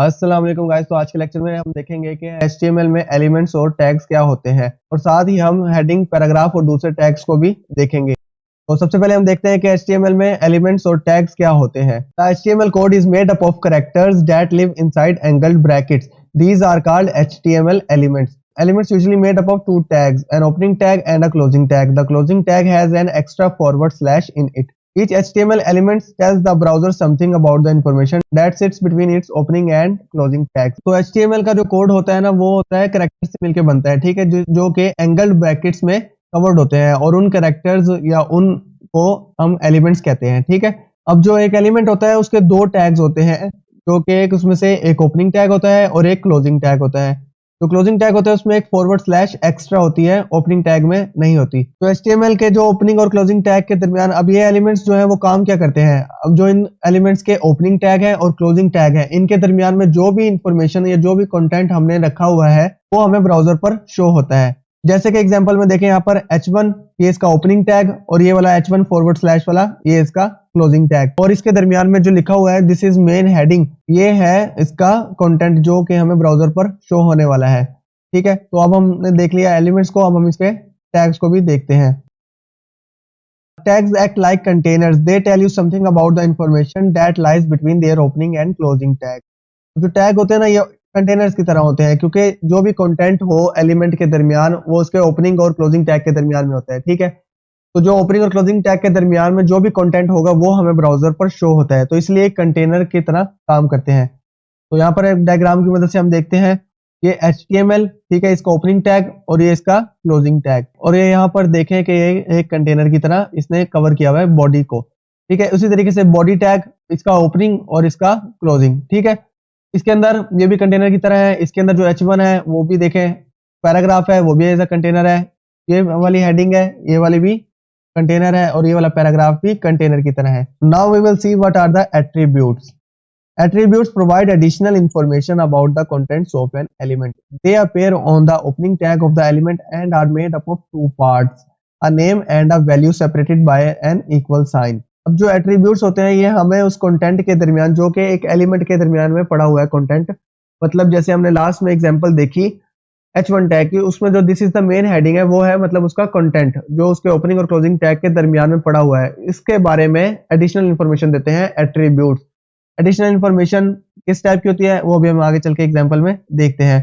अस्सलाम वालेकुम गाइस। तो आज के लेक्चर में हम देखेंगे कि HTML में एलिमेंट्स और टैग्स क्या होते हैं और साथ ही हम हेडिंग, पैराग्राफ और दूसरे टैग्स को भी देखेंगे। तो सबसे पहले हम देखते हैं कि HTML में एलिमेंट्स और टैग्स क्या होते हैं। The HTML code is made up of characters that live inside angled brackets. These are called HTML elements. Elements usually made up of two tags, an opening tag and a closing tag. The closing tag has an extra forward slash in it. Each HTML element tells the browser something about the information that sits between its opening and closing tags. तो HTML का जो code होता है ना, वो होता है character से मिलके बनता है, ठीक है, जो कि एंगल्ड ब्रैकेट्स में कवर्ड होते हैं और उन कैरेक्टर्स या उन को हम एलिमेंट्स कहते हैं, ठीक है। अब जो एक एलिमेंट होता है उसके दो टैग्स होते हैं, जो कि एक उसमें से एक ओपनिंग टैग होता है और एक क्लोजिंग टैग होता है। जो क्लोजिंग टैग होता है उसमें एक फॉरवर्ड स्लैश एक्स्ट्रा होती है, ओपनिंग टैग में नहीं होती। तो HTML के जो ओपनिंग और क्लोजिंग टैग के दरमियान अब ये एलिमेंट्स जो है वो काम क्या करते हैं। अब जो इन एलिमेंट्स के ओपनिंग टैग है और क्लोजिंग टैग है, इनके दरमियान में जो भी इंफॉर्मेशन या जो भी कंटेंट हमने रखा हुआ है वो हमें ब्राउजर पर शो होता है। जैसे कि एग्जांपल में देखें, यहाँ पर H1 ये इसका ओपनिंग टैग और ये वाला H1 फॉरवर्ड स्लैश वाला ये इसका क्लोजिंग टैग, और इसके दरमियान में जो लिखा हुआ है दिस इज मेन हेडिंग, ये है इसका कंटेंट जो कि हमें ब्राउजर पर शो होने वाला है, ठीक है। तो अब हमने देख लिया एलिमेंट्स को, अब हम इसके टैग्स को भी देखते हैं। Tags act like containers. They tell you something about the information that lies between their opening and closing tag. जो टैग होते हैं ना, ये कंटेनर्स की तरह होते हैं, क्योंकि जो भी कंटेंट हो एलिमेंट के दरमियान वो उसके ओपनिंग और क्लोजिंग टैग के दरमियान में होता है, ठीक है। तो जो ओपनिंग और क्लोजिंग टैग के दरमियान में जो भी कंटेंट होगा वो हमें ब्राउजर पर शो होता है, तो इसलिए कंटेनर की तरह काम करते हैं। तो यहाँ पर एक डायग्राम की मदद से हम देखते हैं, ये HTML, ठीक है, इसका ओपनिंग टैग और ये इसका क्लोजिंग टैग, और ये यहाँ पर देखें कि ये एक कंटेनर की तरह इसने कवर किया हुआ है बॉडी को, ठीक है। उसी तरीके से बॉडी टैग, इसका ओपनिंग और इसका क्लोजिंग, ठीक है। इसके अंदर ये भी कंटेनर की तरह है, इसके अंदर जो H1 है वो भी देखें, पैराग्राफ है वो भी एज अ कंटेनर है, ये वाली हेडिंग है ये वाली भी कंटेनर है और ये वाला पैराग्राफ भी कंटेनर की तरह है। Now we will see what are the attributes. Attributes provide additional information about the contents of an element. They appear on the opening tag of the element and are made up of two parts, a name and a value separated by an equal sign. अब जो attributes होते हैं ये हमें उस content के दरमियान, जो कि एक एलिमेंट के दरमियान में पड़ा हुआ है कंटेंट, मतलब जैसे हमने लास्ट में एग्जांपल देखी H1 टैग की, उसमें जो this is the main heading है वो है मतलब उसका कंटेंट जो उसके ओपनिंग और क्लोजिंग टैग के दरमियान में पड़ा हुआ है, इसके बारे में एडिशनल इंफॉर्मेशन देते हैं एट्रीब्यूट्स। एडिशनल इंफॉर्मेशन किस टाइप की होती है वो भी हम आगे चल के एग्जांपल में देखते हैं।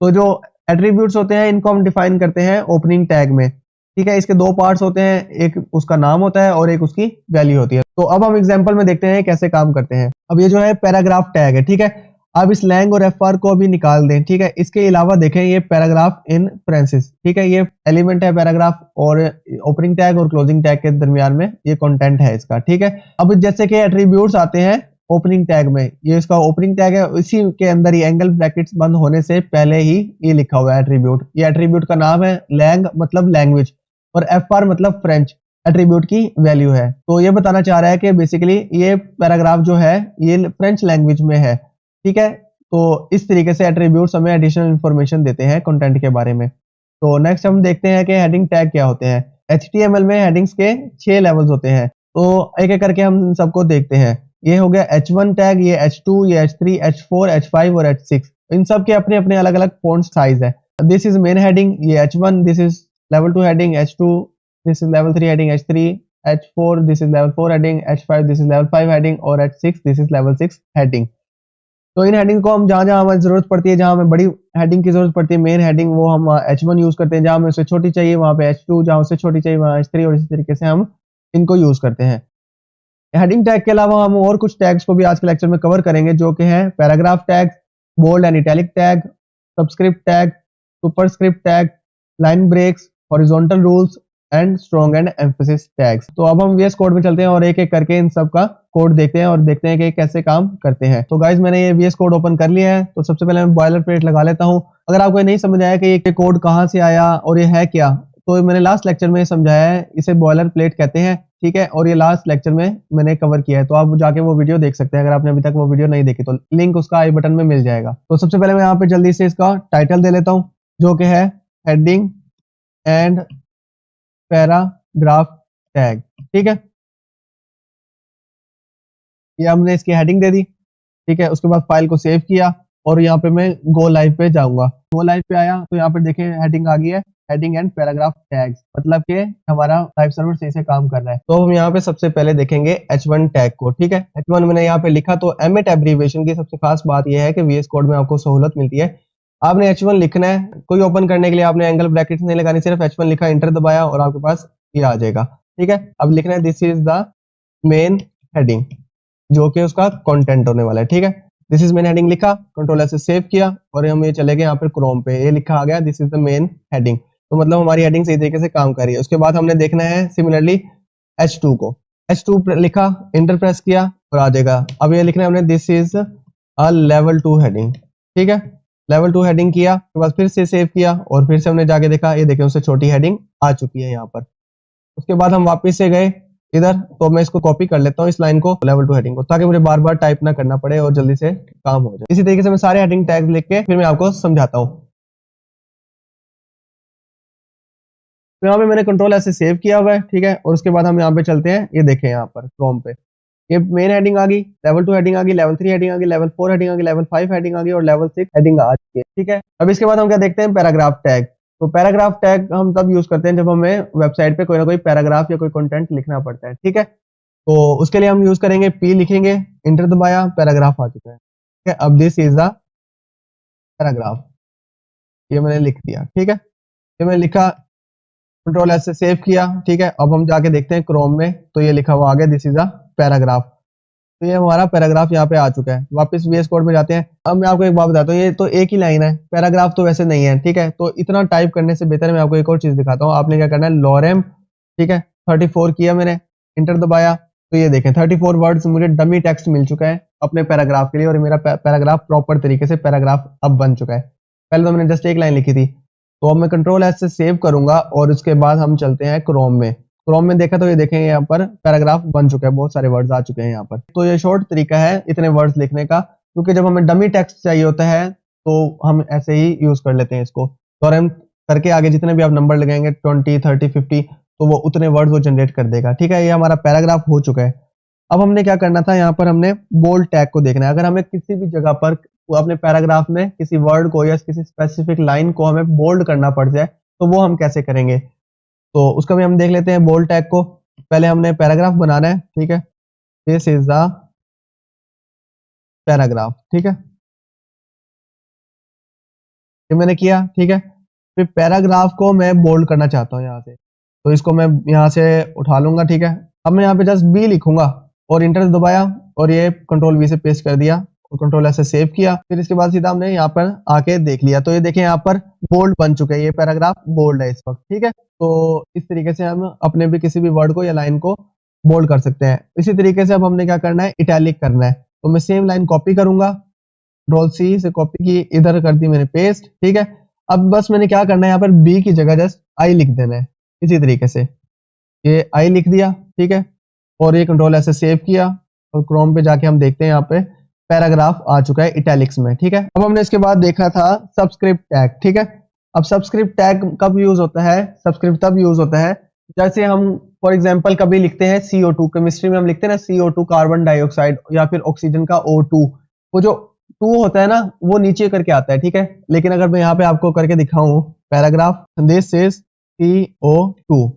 तो जो एट्रीब्यूट्स होते हैं इनको हम डिफाइन करते हैं ओपनिंग टैग में, ठीक है। इसके दो पार्ट्स होते हैं, एक उसका नाम होता है और एक उसकी वैल्यू होती है। तो अब हम एग्जांपल में देखते हैं कैसे काम करते हैं। अब ये जो है पैराग्राफ टैग है, ठीक है। अब इस लैंग और FR को भी निकाल दें, ठीक है। इसके अलावा देखें ये पैराग्राफ इन पैरेंथेसिस, ठीक है, ये एलिमेंट है पैराग्राफ और ओपनिंग टैग और क्लोजिंग टैग के दरमियान में ये कंटेंट है इसका, ठीक है। अब जैसे कि एट्रीब्यूट्स आते हैं ओपनिंग टैग में, ये इसका ओपनिंग टैग है, इसी के अंदर ही एंगल ब्रैकेट्स बंद होने से पहले ही ये लिखा हुआ है एट्रीब्यूट। ये एट्रीब्यूट का नाम है लैंग मतलब लैंग्वेज और FR मतलब फ्रेंच, एट्रीब्यूट की वैल्यू है। तो ये बताना चाह रहा है कि बेसिकली ये पैराग्राफ जो है ये फ्रेंच लैंग्वेज में है, ठीक है। तो इस तरीके से एट्रीब्यूट्स हमें एडिशनल इंफॉर्मेशन देते हैं कंटेंट के बारे में। तो नेक्स्ट हम देखते हैं कि हेडिंग टैग क्या होते हैं। HTML में हेडिंग्स के 6 लेवल्स होते हैं, तो एक एक करके हम सबको देखते हैं। ये हो गया H1 टैग, ये H2, ये H3, H4, H5 और H6। इन सब के अपने अपने अलग अलग फॉन्ट साइज है। दिस इज मेन हेडिंग, ये H1, this is level 2 heading, H2, this is level 3 heading, H3, H4, this is level 4 heading, H5, this is level 5 heading और H6, this is level 6 heading. तो इन heading को हम जहां जहां हमें जरूरत पड़ती है, जहां हमें बड़ी हेडिंग की जरूरत पड़ती है मेन हेडिंग, वो हम H1 यूज करते हैं, जहां हमें उससे छोटी चाहिए वहां पे H2, जहां उससे छोटी चाहिए वहां H3, और इसी तरीके से हम इनको यूज करते हैं। हेडिंग टैग के अलावा हम और कुछ टैग्स को भी आज के लेक्चर में कवर करेंगे, जो कि हैं paragraph tag, bold and italic tag, subscript tag, superscript tag, line breaks, horizontal rules and strong and emphasis tags. तो अब हम VS कोड में चलते हैं और एक एक करके इन सब का कोड देखते हैं और देखते हैं कि कैसे काम करते हैं। तो गाइज मैंने ये VS कोड ओपन कर लिया है, तो सबसे पहले मैं बॉयलर प्लेट लगा लेता हूँ। अगर आपको नहीं समझ आया कि ये कोड कहाँ से आया और ये है क्या, तो मैंने लास्ट लेक्चर में समझाया है, इसे बॉयलर प्लेट कहते हैं, ठीक है, और ये लास्ट लेक्चर में मैंने कवर किया है, तो आप जाके वो वीडियो देख सकते हैं अगर आपने अभी तक वो वीडियो नहीं देखी, तो लिंक उसका आई बटन में मिल जाएगा। तो सबसे पहले मैं यहाँ पे जल्दी से इसका टाइटल दे लेता हूँ, जो कि है हेडिंग एंड पैराग्राफ टैग, ठीक है। ये हमने इसकी हेडिंग दे दी, ठीक है। उसके बाद फाइल को सेव किया और यहाँ पे मैं गो लाइव पे जाऊंगा। गो लाइव पे आया तो यहाँ पे देखें हेडिंग आ गई है, हेडिंग एंड पैराग्राफ टैग्स, मतलब कि हमारा लाइव सर्वर सही से काम कर रहा है। तो हम यहाँ पे सबसे पहले देखेंगे H1 टैग को। ठीक है, H1 मैंने यहाँ पे लिखा। तो एमिट एब्रीविएशन की सबसे खास बात यह है कि VS कोड में आपको सहूलत मिलती है। आपने H1 लिखना है, कोई ओपन करने के लिए आपने एंगल ब्रैकेट्स नहीं लगानी, सिर्फ H1 लिखा, इंटर दबाया और आपके पास ये आ जाएगा। ठीक है, अब लिखना है this is the main heading, जो कि उसका कंटेंट होने वाला है। ठीक है, दिस इज मेन हेडिंग लिखा, कंट्रोल एस से सेव किया और हम ये चले गए यहाँ पर क्रोम पे, ये लिखा आ गया this is the main heading. तो मतलब हमारी हेडिंग सही तरीके से काम कर रही है। उसके बाद हमने देखना है सिमिलरली H2 को। H2 लिखा, इंटर प्रेस किया और आ जाएगा। अब ये लिखना है हमने this is a level 2 heading. ठीक है, लेवल 2 हेडिंग किया, उसके बाद फिर से सेव किया और फिर से हमने जाके देखा, ये देखें उससे छोटी हेडिंग आ चुकी है यहाँ पर। उसके बाद हम वापस से गए इधर, तो मैं इसको कॉपी कर लेता हूँ इस लाइन को, लेवल 2 हेडिंग को, ताकि मुझे बार बार टाइप ना करना पड़े और जल्दी से काम हो जाए। इसी तरीके से मैं सारे हेडिंग टैग लिख के फिर मैं आपको समझाता हूँ। तो यहाँ पे मैंने कंट्रोल ऐसे सेव किया हुआ है। ठीक है, और उसके बाद हम यहाँ पे चलते हैं, ये देखें यहाँ पर क्रोम पे ये मेन हेडिंग आ गई, लेवल 2 हेडिंग आ गई, लेवल 3 हेडिंग आ गई, लेवल 4 हेडिंग आ गई, लेवल 5 हेडिंग आ गई और लेवल 6 हेडिंग आ चुकी है। ठीक है, अब इसके बाद हम क्या देखते हैं, पैराग्राफ टैग। तो पैराग्राफ टैग हम तब यूज करते हैं जब हमें वेबसाइट पे कोई ना कोई पैराग्राफ या कोई कंटेंट लिखना पड़ता है। ठीक है, तो उसके लिए हम यूज करेंगे P लिखेंगे, इंटर दबाया, पैराग्राफ आ चुका है। ठीक है, अब दिस इज द पैराग्राफ, ये मैंने लिख दिया। ठीक है, ये मैंने लिखा, कंट्रोल एस से सेव किया। ठीक है, अब हम जाके देखते हैं क्रोम में, तो ये लिखा हुआ आ गया दिस इज अ पैराग्राफ। तो ये हमारा पैराग्राफ यहाँ पे आ चुका है। वापस VS कोड में जाते हैं। अब मैं आपको एक बात बताता हूँ, ये तो एक ही लाइन है, पैराग्राफ तो वैसे नहीं है। ठीक है, तो इतना टाइप करने से बेहतर है मैं आपको एक और चीज दिखाता हूँ। आपने क्या करना है, लॉरेम, ठीक है, 34 किया मैंने, इंटर दबाया, तो ये देखें 34 वर्ड्स मुझे डमी टेक्स्ट मिल चुका है अपने पैराग्राफ के लिए, और मेरा पैराग्राफ प्रॉपर तरीके से पैराग्राफ अब बन चुका है। पहले तो मैंने जस्ट एक लाइन लिखी थी। तो अब मैं कंट्रोल एस से सेव करूंगा और उसके बाद हम चलते हैं क्रोम में। क्रोम में देखा तो ये देखें यहाँ पर पैराग्राफ बन चुका है, बहुत सारे वर्ड्स आ चुके हैं यहाँ पर। तो ये शॉर्ट तरीका है इतने वर्ड्स लिखने का, क्योंकि जब हमें डमी टेक्स्ट चाहिए होता है तो हम ऐसे ही यूज कर लेते हैं इसको। तो हम करके आगे जितने भी आप नंबर लगाएंगे 20, 30, 50, तो वो उतने वर्ड वो जनरेट कर देगा। ठीक है, ये हमारा पैराग्राफ हो चुका है। अब हमने क्या करना था, यहाँ पर हमने बोल्ड टैग को देखना है। अगर हमें किसी भी जगह पर अपने पैराग्राफ में किसी वर्ड को या किसी स्पेसिफिक लाइन को हमें बोल्ड करना पड़ जाए, तो वो हम कैसे करेंगे, तो उसका भी हम देख लेते हैं बोल्ड टैग को। पहले हमने पैराग्राफ बनाना है। ठीक है, दिस इज द पैराग्राफ। ठीक है, ये मैंने किया। ठीक है, फिर पैराग्राफ को मैं बोल्ड करना चाहता हूँ यहाँ से, तो इसको मैं यहाँ से उठा लूंगा। ठीक है, अब मैं यहाँ पे जस्ट बी लिखूंगा और इंटर दबाया और ये कंट्रोल वी से पेस्ट कर दिया और कंट्रोल एस से सेव किया। फिर इसके बाद सीधा हमने यहाँ पर आके देख लिया, तो ये देखें यहाँ पर बोल्ड बन चुके हैं, ये पैराग्राफ बोल्ड है इस वक्त। ठीक है, तो इस तरीके से हम अपने भी किसी भी वर्ड को या लाइन को बोल्ड कर सकते हैं। इसी तरीके से अब हमने क्या करना है, इटैलिक करना है। तो मैं सेम लाइन कॉपी करूंगा, कंट्रोल सी से कॉपी की, इधर कर दी मैंने पेस्ट। ठीक है, अब बस मैंने क्या करना है, यहाँ पर बी की जगह जस्ट आई लिख देना है। इसी तरीके से ये आई लिख दिया। ठीक है, और ये कंट्रोल ऐसे सेव किया और क्रोम पे जाके हम देखते हैं यहाँ पे पैराग्राफ आ चुका है इटैलिक्स में। ठीक है, अब हमने इसके बाद देखा था सबस्क्रिप्ट टैग। ठीक है, अब सबस्क्रिप्ट टैग कब यूज होता है, सबस्क्रिप्ट तब यूज होता है जैसे हम फॉर एग्जांपल कभी लिखते हैं CO2, केमिस्ट्री में हम लिखते हैं ना CO2 कार्बन डाइऑक्साइड, या फिर ऑक्सीजन का O2, वो जो 2 होता है ना वो नीचे करके आता है। ठीक है, लेकिन अगर मैं यहाँ पे आपको करके दिखाऊं, पैराग्राफ दिस इज CO2।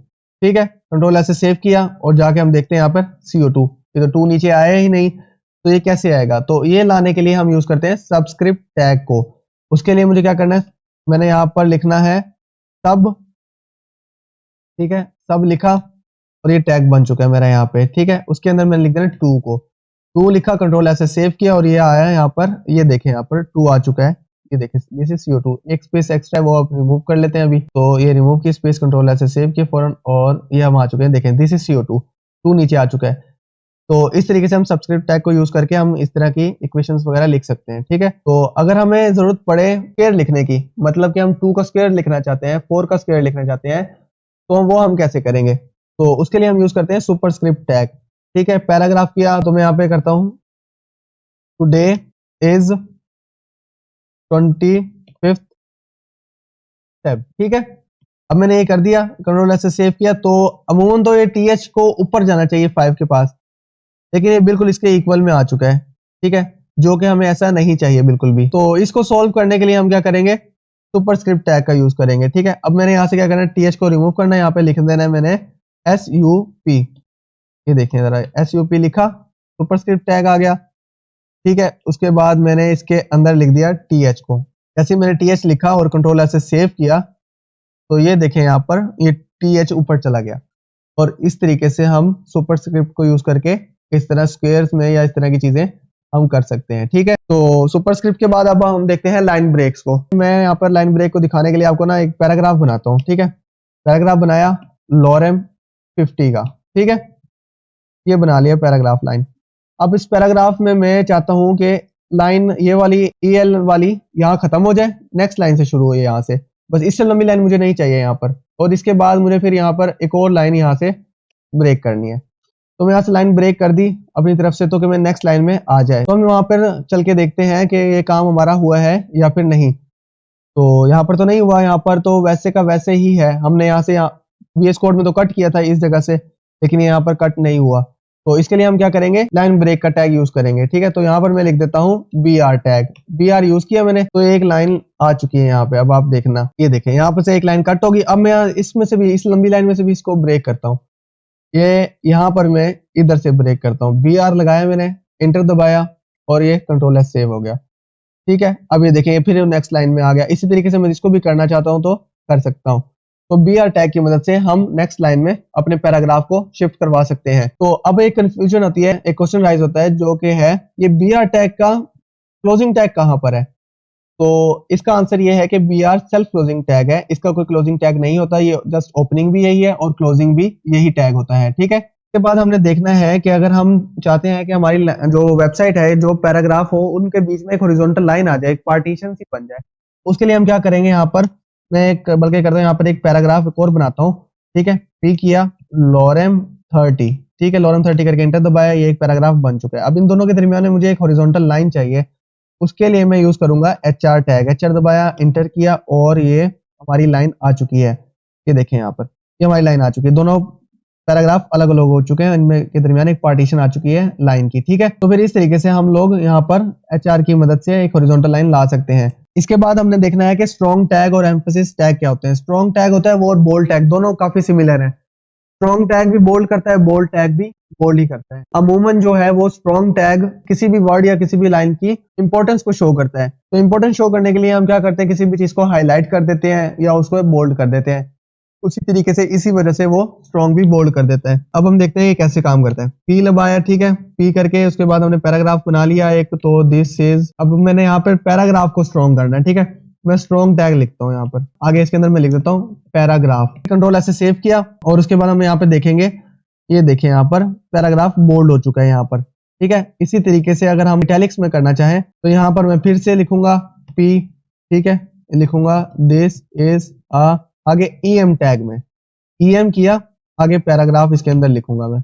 ठीक है, कंट्रोल ऐसे सेव किया और जाके हम देखते हैं यहाँ पर CO2, ये तो 2 नीचे आया ही नहीं, तो ये कैसे आएगा। तो ये लाने के लिए हम यूज करते हैं सबस्क्रिप्ट टैग को। उसके लिए मुझे क्या करना है, मैंने यहाँ पर लिखना है सब। ठीक है, सब लिखा और ये टैग बन चुका है मेरा यहाँ पे। ठीक है, उसके अंदर मैंने लिख देना 2 को, 2 लिखा, कंट्रोल ऐसे सेव किया और ये आया यहाँ पर, ये देखें यहाँ पर 2 आ चुका है। ये देखें दिस इज CO2, एक स्पेस एक्स्ट्रा वो आप रिमूव कर लेते हैं अभी, तो ये रिमूव की स्पेस, कंट्रोल ऐसे सेव किया फौरन और ये हम आ चुके हैं। देखें दिस इज CO2, 2 नीचे आ चुका है। तो इस तरीके से हम सबस्क्रिप्ट टैग को यूज करके हम इस तरह की इक्वेशंस वगैरह लिख सकते हैं। ठीक है, तो अगर हमें जरूरत पड़े स्क्वायर लिखने की, मतलब कि हम 2 का स्क्वायर लिखना चाहते हैं, 4 का स्क्वायर लिखना चाहते हैं, तो वो हम कैसे करेंगे, तो उसके लिए हम यूज करते हैं सुपरस्क्रिप्ट टैग। ठीक है, पैराग्राफ किया तो मैं यहाँ पे करता हूँ टुडे इज 25th Feb। ठीक है, अब मैंने ये कर दिया, कंट्रोल ऐसे सेव किया। तो अमूमन तो ये TH को ऊपर जाना चाहिए 5 के पास, लेकिन ये बिल्कुल इसके इक्वल में आ चुका है। ठीक है, जो कि हमें ऐसा नहीं चाहिए बिल्कुल भी। तो इसको सोल्व करने के लिए हम क्या करेंगे, सुपरस्क्रिप्ट टैग का यूज करेंगे। ठीक है, अब मैंने यहाँ से क्या करना है, टीएच को रिमूव करना है, यहाँ पे लिख देना है मैंने SUP। ये देखें जरा, SUP लिखा, सुपरस्क्रिप्ट टैग आ गया। ठीक है, उसके बाद मैंने इसके अंदर लिख दिया TH को। जैसे ही मैंने TH लिखा और कंट्रोल से सेव किया तो ये देखें यहाँ पर ये TH ऊपर चला गया। और इस तरीके से हम सुपरस्क्रिप्ट को यूज करके इस तरह स्क्वेयर्स में या इस तरह की चीजें हम कर सकते हैं। ठीक है, तो सुपरस्क्रिप्ट के बाद अब हम देखते हैं लाइन ब्रेक्स को। मैं यहाँ पर लाइन ब्रेक को दिखाने के लिए आपको ना एक पैराग्राफ बनाता हूँ। ठीक है, पैराग्राफ बनाया लॉरेम 50 का। ठीक है, ये बना लिया पैराग्राफ लाइन। अब इस पैराग्राफ में मैं चाहता हूं कि लाइन ये वाली EL वाली यहाँ खत्म हो जाए, नेक्स्ट लाइन से शुरू हो यहाँ से, बस इससे लंबी लाइन मुझे नहीं चाहिए यहाँ पर। और इसके बाद मुझे फिर यहाँ पर एक और लाइन यहाँ से ब्रेक करनी है। तो मैं यहाँ से लाइन ब्रेक कर दी अपनी तरफ से, तो कि मैं नेक्स्ट लाइन में आ जाए। तो हम वहां पर चल के देखते हैं कि ये काम हमारा हुआ है या फिर नहीं। तो यहाँ पर तो नहीं हुआ, यहाँ पर तो वैसे का वैसे ही है। हमने यहाँ से VS कोड में तो कट किया था इस जगह से, लेकिन यहाँ पर कट नहीं हुआ। तो इसके लिए हम क्या करेंगे, लाइन ब्रेक का टैग यूज करेंगे। ठीक है, तो यहाँ पर मैं लिख देता हूँ BR टैग। BR यूज किया मैंने, तो एक लाइन आ चुकी है यहाँ पे। अब आप देखना, ये देखें यहाँ पर से एक लाइन कट होगी। अब मैं इसमें से भी, इस लंबी लाइन में से भी इसको ब्रेक करता हूँ। ये यहाँ पर मैं इधर से ब्रेक करता हूँ, BR लगाया मैंने, इंटर दबाया और ये कंट्रोल S सेव हो गया। ठीक है, अब ये देखें फिर नेक्स्ट लाइन में आ गया। इसी तरीके से मैं इसको भी करना चाहता हूँ तो कर सकता हूँ। तो BR टैग की मदद से हम नेक्स्ट लाइन में अपने पैराग्राफ को शिफ्ट करवा सकते हैं। तो अब एक कंफ्यूजन होती है, एक क्वेश्चन राइज होता है जो कि है ये BR टैग का क्लोजिंग टैग कहाँ पर है। तो इसका आंसर ये है कि BR सेल्फ क्लोजिंग टैग है, इसका कोई क्लोजिंग टैग नहीं होता, ये जस्ट ओपनिंग भी यही है और क्लोजिंग भी यही टैग होता है। ठीक है, इसके बाद हमने देखना है कि अगर हम चाहते हैं कि हमारी जो वेबसाइट है, जो पैराग्राफ हो, उनके बीच में एक हॉरिजॉन्टल लाइन आ जाए, एक पार्टीशन सी बन जाए, उसके लिए हम क्या करेंगे, यहाँ पर मैं एक बल्कि करता हूँ, यहाँ पर एक पैराग्राफ एक और बनाता हूँ। ठीक है, P किया लॉरेम 30। ठीक है, लॉरेम 30 करके इंटर दबाया, ये एक पैराग्राफ बन चुका है। अब इन दोनों के दरमियान में मुझे एक हॉरिजॉन्टल लाइन चाहिए, उसके लिए मैं यूज करूंगा HR टैग। HR दबाया, इंटर किया और ये हमारी लाइन आ चुकी है। ये देखें यहाँ पर, ये हमारी लाइन आ चुकी है। दोनों पैराग्राफ अलग अलग हो चुके हैं, इनमें के दरमियान एक पार्टीशन आ चुकी है लाइन की। ठीक है, तो फिर इस तरीके से हम लोग यहाँ पर HR की मदद से एक हॉरिजॉन्टल लाइन ला सकते हैं। इसके बाद हमने देखना है कि स्ट्रॉन्ग टैग और एम्फेसिस टैग क्या होते हैं। स्ट्रॉन्ग टैग होता है वो, और बोल्ड टैग, दोनों काफी सिमिलर है। स्ट्रॉन्ग टैग भी बोल्ड करता है, बोल्ड टैग भी बोल्ड ही करता है। अमूमन जो है वो स्ट्रॉन्ग टैग किसी भी वर्ड या किसी भी लाइन की इंपॉर्टेंस को शो करता है। तो इंपॉर्टेंस शो करने के लिए हम क्या करते हैं, किसी भी चीज को हाईलाइट कर देते हैं या उसको बोल्ड कर देते हैं। उसी तरीके से इसी वजह से वो स्ट्रॉन्ग भी बोल्ड कर देता है। अब हम देखते हैं ये कैसे काम करता है। P दबाया, ठीक है, P करके उसके बाद हमने पैराग्राफ बना लिया एक, तो दिस इज, अब मैंने यहाँ पर पैराग्राफ को स्ट्रॉन्ग करना है। ठीक है, मैं स्ट्रॉन्ग टैग लिखता हूँ यहाँ पर, आगे इसके अंदर मैं लिख देता हूँ पैराग्राफ। कंट्रोल ऐसे सेव किया और उसके बाद हम यहाँ पे देखेंगे, ये देखें यहाँ पर पैराग्राफ बोल्ड हो चुका है यहाँ पर। ठीक है, इसी तरीके से अगर हम इटैलिक्स में करना चाहें तो यहाँ पर मैं फिर से लिखूंगा P। ठीक है, लिखूंगा दिस इज अ, आगे EM टैग में EM किया, आगे पैराग्राफ इसके अंदर लिखूंगा मैं,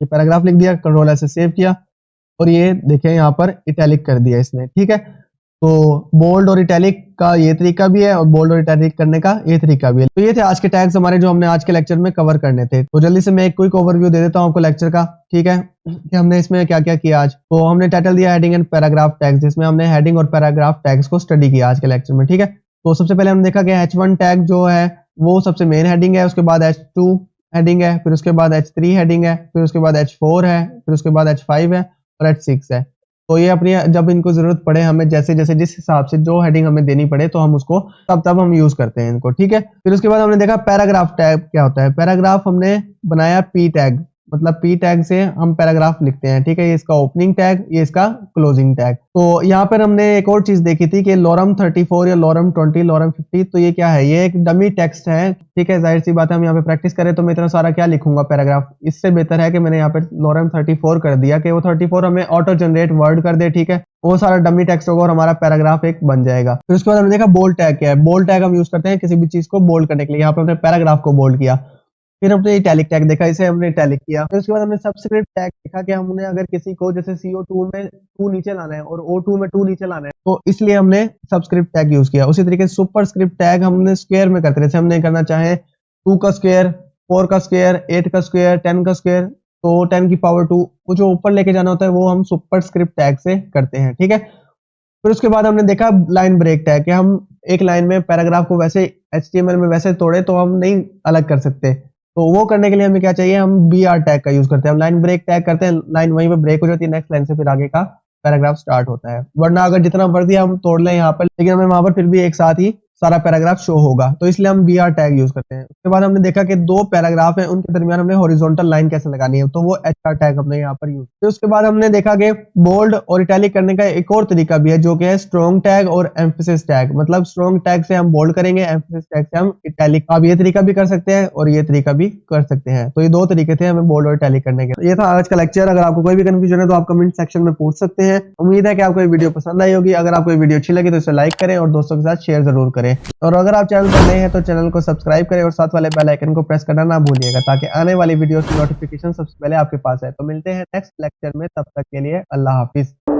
ये पैराग्राफ लिख दिया, कंट्रोल ऐसे सेव किया और ये देखें यहाँ पर इटैलिक कर दिया इसने। ठीक है, तो बोल्ड और इटैलिक का ये तरीका भी है और बोल्ड और इटैलिक करने का ये तरीका भी है। तो ये थे आज के टैग्स हमारे, जो हमने आज के लेक्चर में कवर करने थे। तो जल्दी से मैं एक क्विक ओवरव्यू दे देता हूँ आपको लेक्चर का। ठीक है, कि हमने इसमें क्या क्या किया आज। तो हमने टाइटल दिया हेडिंग एंड पैराग्राफ टैग्स, जिसमें हमने हेडिंग और पैराग्राफ टैग्स को स्टडी किया आज के लेक्चर में। ठीक है, तो सबसे पहले हमने देखा कि H1 टैग जो है वो सबसे मेन हेडिंग है, उसके बाद H2 हेडिंग है, फिर उसके बाद H3 हेडिंग है, फिर उसके बाद H4 है, फिर उसके बाद H5 है और H6 है। तो ये अपनी जब इनको जरूरत पड़े हमें, जैसे जैसे जिस हिसाब से जो हेडिंग हमें देनी पड़े तो हम उसको तब हम यूज करते हैं इनको। ठीक है, फिर उसके बाद हमने देखा पैराग्राफ टैग क्या होता है। पैराग्राफ हमने बनाया P टैग, मतलब P टैग से हम पैराग्राफ लिखते हैं। ठीक है, ये इसका ओपनिंग टैग, ये इसका क्लोजिंग टैग। तो यहाँ पर हमने एक और चीज देखी थी कि लॉरम 34 या लॉरम 20, लॉरम 50, तो ये क्या है, ये एक डमी टेक्स्ट है। ठीक है, जाहिर सी बात है हम यहाँ पे प्रैक्टिस करें तो मैं इतना सारा क्या लिखूंगा पैराग्राफ, इससे बेहतर है कि मैंने यहाँ पे लॉरम 34 कर दिया कि वो 34 हमें ऑटो जनरेट वर्ड कर दे। ठीक है, वो सारा डमी टेक्स्ट होगा और हमारा पैराग्राफ एक बन जाएगा। फिर उसके बाद हमने देखा बोल्ड टैग क्या है। बोल्ड टैग हम यूज करते हैं किसी भी चीज को बोल्ड करने के लिए। यहाँ पे हमने पैराग्राफ को बोल्ड किया। फिर हमने इटैलिक टैग देखा, इसे हमने इटैलिक किया। फिर उसके बाद हमने सबस्क्रिप्ट टैग देखा कि हमने अगर किसी को जैसे CO2 में 2 नीचे लाना है और O2 में 2 नीचे लाना है, तो इसलिए हमने सबस्क्रिप्ट टैग यूज किया। उसी तरीके से सुपरस्क्रिप्ट टैग हमने स्क्वायर में करते थे, हमने करना चाहे 2 का स्क्वायर, 4 का स्क्वायर, 8 का स्क्वायर, 10 का स्क्वायर, तो 10 की पावर 2 को जो ऊपर लेके जाना होता है वो हम सुपरस्क्रिप्ट टैग से करते हैं, ठीक है। फिर उसके बाद हमने देखा लाइन ब्रेक टैग कि हम एक लाइन में पैराग्राफ को वैसे HTML में वैसे तोड़े तो हम नहीं अलग कर सकते, तो वो करने के लिए हमें क्या चाहिए, हम BR टैग का यूज करते हैं। हम लाइन ब्रेक टैग करते हैं, लाइन वहीं पे ब्रेक हो जाती है, नेक्स्ट लाइन से फिर आगे का पैराग्राफ स्टार्ट होता है। वरना अगर जितना मर्जी हम तोड़ लें यहाँ पर, लेकिन हमें वहां पर फिर भी एक साथ ही सारा पैराग्राफ शो होगा, तो इसलिए हम BR टैग यूज करते हैं। उसके बाद हमने देखा कि दो पैराग्राफ है, उनके दरमियान हमने हॉरिजॉन्टल लाइन कैसे लगानी है, तो वो HR टैग हमने यहाँ पर यूज। फिर उसके बाद हमने देखा कि बोल्ड और इटैलिक करने का एक और तरीका भी है, जो कि है स्ट्रॉन्ग टैग और एम्फेसिस टैग। मतलब स्ट्रॉन्ग टैग से हम बोल्ड करेंगे, एम्फेसिस टैग से हम इटैलिक। आप ये तरीका भी कर सकते हैं और ये तरीका भी कर सकते हैं। तो ये दो तरीके थे हमें बोल्ड और इटैलिक करने के। ये था आज का लेक्चर। अगर आपको कोई भी कंफ्यूजन है तो आप कमेंट सेक्शन में पूछ सकते हैं। उम्मीद है कि आपको ये वीडियो पसंद आई होगी। अगर आपको ये वीडियो अच्छी लगी तो इसे लाइक करें और दोस्तों के साथ शेयर जरूर करें। और अगर आप चैनल पर नए हैं तो चैनल को सब्सक्राइब करें और साथ वाले बेल आइकन को प्रेस करना ना भूलिएगा, ताकि आने वाली वीडियोस की नोटिफिकेशन सबसे पहले आपके पास है। तो मिलते हैं नेक्स्ट लेक्चर में, तब तक के लिए अल्लाह हाफिज।